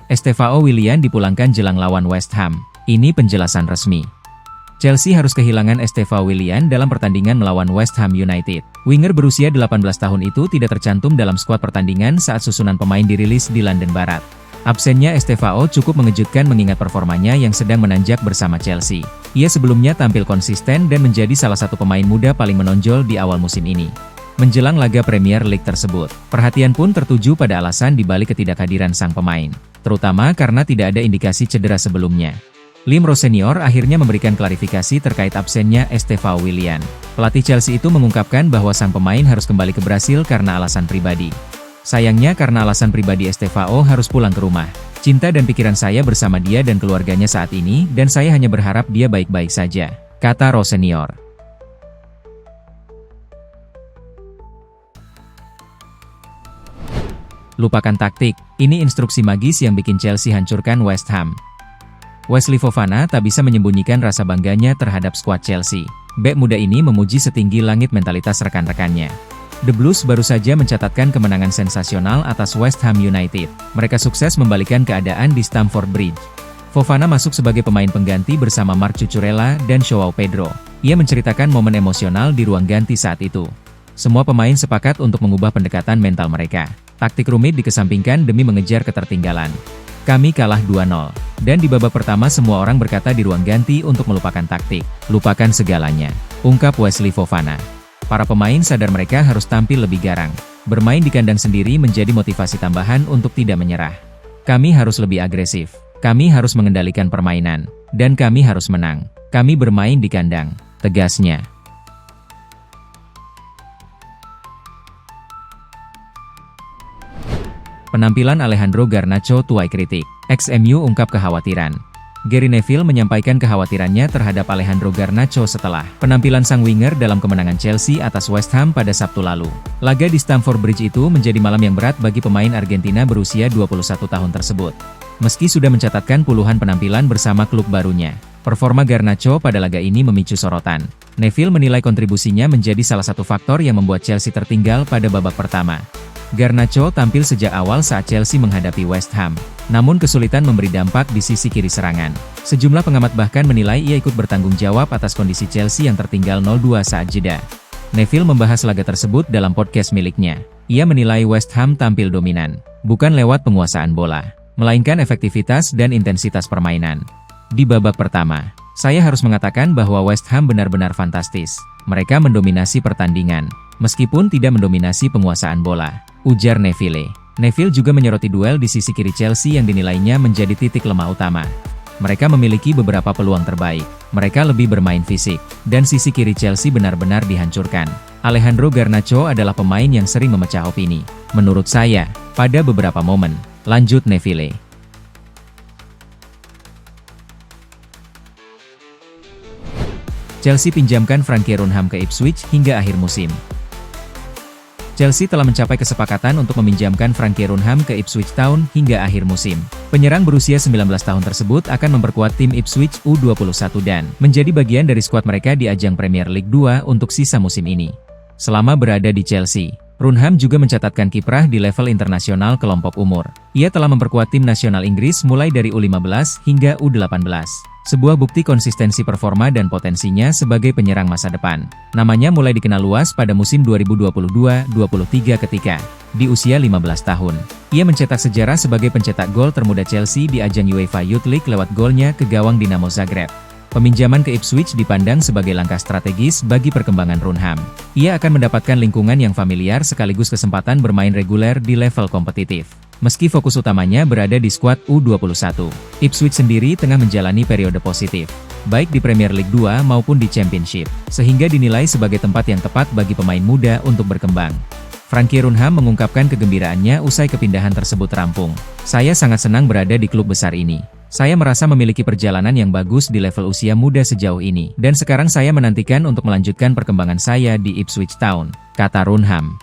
Estevao Willian dipulangkan jelang lawan West Ham. Ini penjelasan resmi. Chelsea harus kehilangan Estevao Willian dalam pertandingan melawan West Ham United. Winger berusia 18 tahun itu tidak tercantum dalam skuad pertandingan saat susunan pemain dirilis di London Barat. Absennya Estevao cukup mengejutkan mengingat performanya yang sedang menanjak bersama Chelsea. Ia sebelumnya tampil konsisten dan menjadi salah satu pemain muda paling menonjol di awal musim ini. Menjelang laga Premier League tersebut, perhatian pun tertuju pada alasan dibalik ketidakhadiran sang pemain, terutama karena tidak ada indikasi cedera sebelumnya. Lim Rose Senior akhirnya memberikan klarifikasi terkait absennya Estevao Willian. Pelatih Chelsea itu mengungkapkan bahwa sang pemain harus kembali ke Brasil karena alasan pribadi. Sayangnya karena alasan pribadi Estevao harus pulang ke rumah. Cinta dan pikiran saya bersama dia dan keluarganya saat ini dan saya hanya berharap dia baik-baik saja, kata Rose Senior. Lupakan taktik, ini instruksi magis yang bikin Chelsea hancurkan West Ham. Wesley Fofana tak bisa menyembunyikan rasa bangganya terhadap skuad Chelsea. Bek muda ini memuji setinggi langit mentalitas rekan-rekannya. The Blues baru saja mencatatkan kemenangan sensasional atas West Ham United. Mereka sukses membalikan keadaan di Stamford Bridge. Fofana masuk sebagai pemain pengganti bersama Marc Cucurella dan Joao Pedro. Ia menceritakan momen emosional di ruang ganti saat itu. Semua pemain sepakat untuk mengubah pendekatan mental mereka. Taktik rumit dikesampingkan demi mengejar ketertinggalan. Kami kalah 2-0. Dan di babak pertama semua orang berkata di ruang ganti untuk melupakan taktik. Lupakan segalanya, ungkap Wesley Fofana. Para pemain sadar mereka harus tampil lebih garang. Bermain di kandang sendiri menjadi motivasi tambahan untuk tidak menyerah. Kami harus lebih agresif. Kami harus mengendalikan permainan. Dan kami harus menang. Kami bermain di kandang, tegasnya. Penampilan Alejandro Garnacho tuai kritik. Ex-MU ungkap kekhawatiran. Gary Neville menyampaikan kekhawatirannya terhadap Alejandro Garnacho setelah penampilan sang winger dalam kemenangan Chelsea atas West Ham pada Sabtu lalu. Laga di Stamford Bridge itu menjadi malam yang berat bagi pemain Argentina berusia 21 tahun tersebut. Meski sudah mencatatkan puluhan penampilan bersama klub barunya, performa Garnacho pada laga ini memicu sorotan. Neville menilai kontribusinya menjadi salah satu faktor yang membuat Chelsea tertinggal pada babak pertama. Garnacho tampil sejak awal saat Chelsea menghadapi West Ham, namun kesulitan memberi dampak di sisi kiri serangan. Sejumlah pengamat bahkan menilai ia ikut bertanggung jawab atas kondisi Chelsea yang tertinggal 0-2 saat jeda. Neville membahas laga tersebut dalam podcast miliknya. Ia menilai West Ham tampil dominan, bukan lewat penguasaan bola, melainkan efektivitas dan intensitas permainan. Di babak pertama, saya harus mengatakan bahwa West Ham benar-benar fantastis. Mereka mendominasi pertandingan, meskipun tidak mendominasi penguasaan bola, ujar Neville. Neville juga menyoroti duel di sisi kiri Chelsea yang dinilainya menjadi titik lemah utama. Mereka memiliki beberapa peluang terbaik, mereka lebih bermain fisik, dan sisi kiri Chelsea benar-benar dihancurkan. Alejandro Garnacho adalah pemain yang sering memecah opini. Menurut saya, pada beberapa momen, lanjut Neville. Chelsea pinjamkan Frankie Runham ke Ipswich hingga akhir musim. Chelsea telah mencapai kesepakatan untuk meminjamkan Frankie Runham ke Ipswich Town hingga akhir musim. Penyerang berusia 19 tahun tersebut akan memperkuat tim Ipswich U21 dan menjadi bagian dari skuad mereka di ajang Premier League 2 untuk sisa musim ini. Selama berada di Chelsea, Runham juga mencatatkan kiprah di level internasional kelompok umur. Ia telah memperkuat tim nasional Inggris mulai dari U15 hingga U18. Sebuah bukti konsistensi performa dan potensinya sebagai penyerang masa depan. Namanya mulai dikenal luas pada musim 2022-23 ketika, di usia 15 tahun, ia mencetak sejarah sebagai pencetak gol termuda Chelsea di ajang UEFA Youth League lewat golnya ke gawang Dinamo Zagreb. Peminjaman ke Ipswich dipandang sebagai langkah strategis bagi perkembangan Runham. Ia akan mendapatkan lingkungan yang familiar sekaligus kesempatan bermain reguler di level kompetitif. Meski fokus utamanya berada di skuad U21, Ipswich sendiri tengah menjalani periode positif, baik di Premier League 2 maupun di Championship, sehingga dinilai sebagai tempat yang tepat bagi pemain muda untuk berkembang. Frankie Runham mengungkapkan kegembiraannya usai kepindahan tersebut rampung. Saya sangat senang berada di klub besar ini. Saya merasa memiliki perjalanan yang bagus di level usia muda sejauh ini, dan sekarang saya menantikan untuk melanjutkan perkembangan saya di Ipswich Town, kata Runham.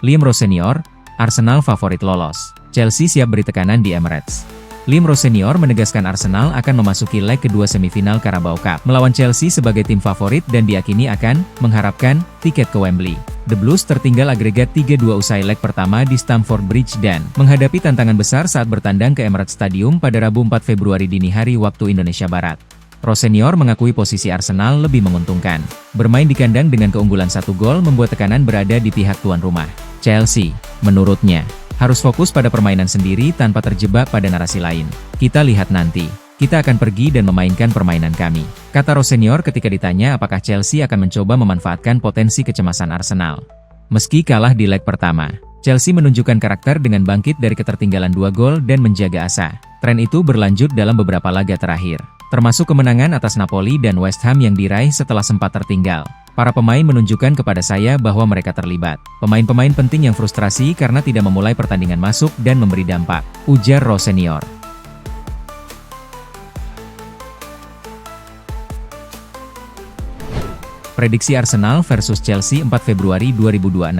Lim Rose Senior, Arsenal favorit lolos. Chelsea siap beri tekanan di Emirates. Lim Rose Senior menegaskan Arsenal akan memasuki leg kedua semifinal Carabao Cup melawan Chelsea sebagai tim favorit dan diyakini akan mengharapkan tiket ke Wembley. The Blues tertinggal agregat 3-2 usai leg pertama di Stamford Bridge dan menghadapi tantangan besar saat bertandang ke Emirates Stadium pada Rabu 4 Februari dini hari waktu Indonesia Barat. Rosenior mengakui posisi Arsenal lebih menguntungkan. Bermain di kandang dengan keunggulan 1 gol membuat tekanan berada di pihak tuan rumah. Chelsea, menurutnya, harus fokus pada permainan sendiri tanpa terjebak pada narasi lain. Kita lihat nanti. Kita akan pergi dan memainkan permainan kami, kata Rosenior ketika ditanya apakah Chelsea akan mencoba memanfaatkan potensi kecemasan Arsenal. Meski kalah di leg pertama, Chelsea menunjukkan karakter dengan bangkit dari ketertinggalan 2 gol dan menjaga asa. Tren itu berlanjut dalam beberapa laga terakhir, termasuk kemenangan atas Napoli dan West Ham yang diraih setelah sempat tertinggal. Para pemain menunjukkan kepada saya bahwa mereka terlibat. Pemain-pemain penting yang frustrasi karena tidak memulai pertandingan masuk dan memberi dampak, ujar Rosenior. Prediksi Arsenal versus Chelsea 4 Februari 2026.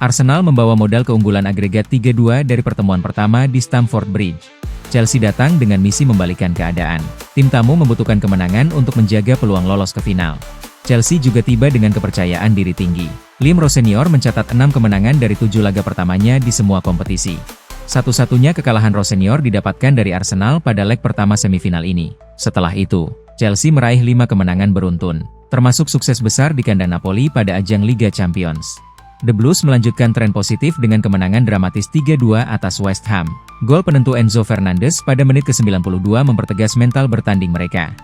Arsenal membawa modal keunggulan agregat 3-2 dari pertemuan pertama di Stamford Bridge. Chelsea datang dengan misi membalikkan keadaan. Tim tamu membutuhkan kemenangan untuk menjaga peluang lolos ke final. Chelsea juga tiba dengan kepercayaan diri tinggi. Liam Rosenior mencatat 6 kemenangan dari 7 laga pertamanya di semua kompetisi. Satu-satunya kekalahan Rosenior didapatkan dari Arsenal pada leg pertama semifinal ini. Setelah itu, Chelsea meraih 5 kemenangan beruntun, termasuk sukses besar di kandang Napoli pada ajang Liga Champions. The Blues melanjutkan tren positif dengan kemenangan dramatis 3-2 atas West Ham. Gol penentu Enzo Fernandez pada menit ke-92 mempertegas mental bertanding mereka.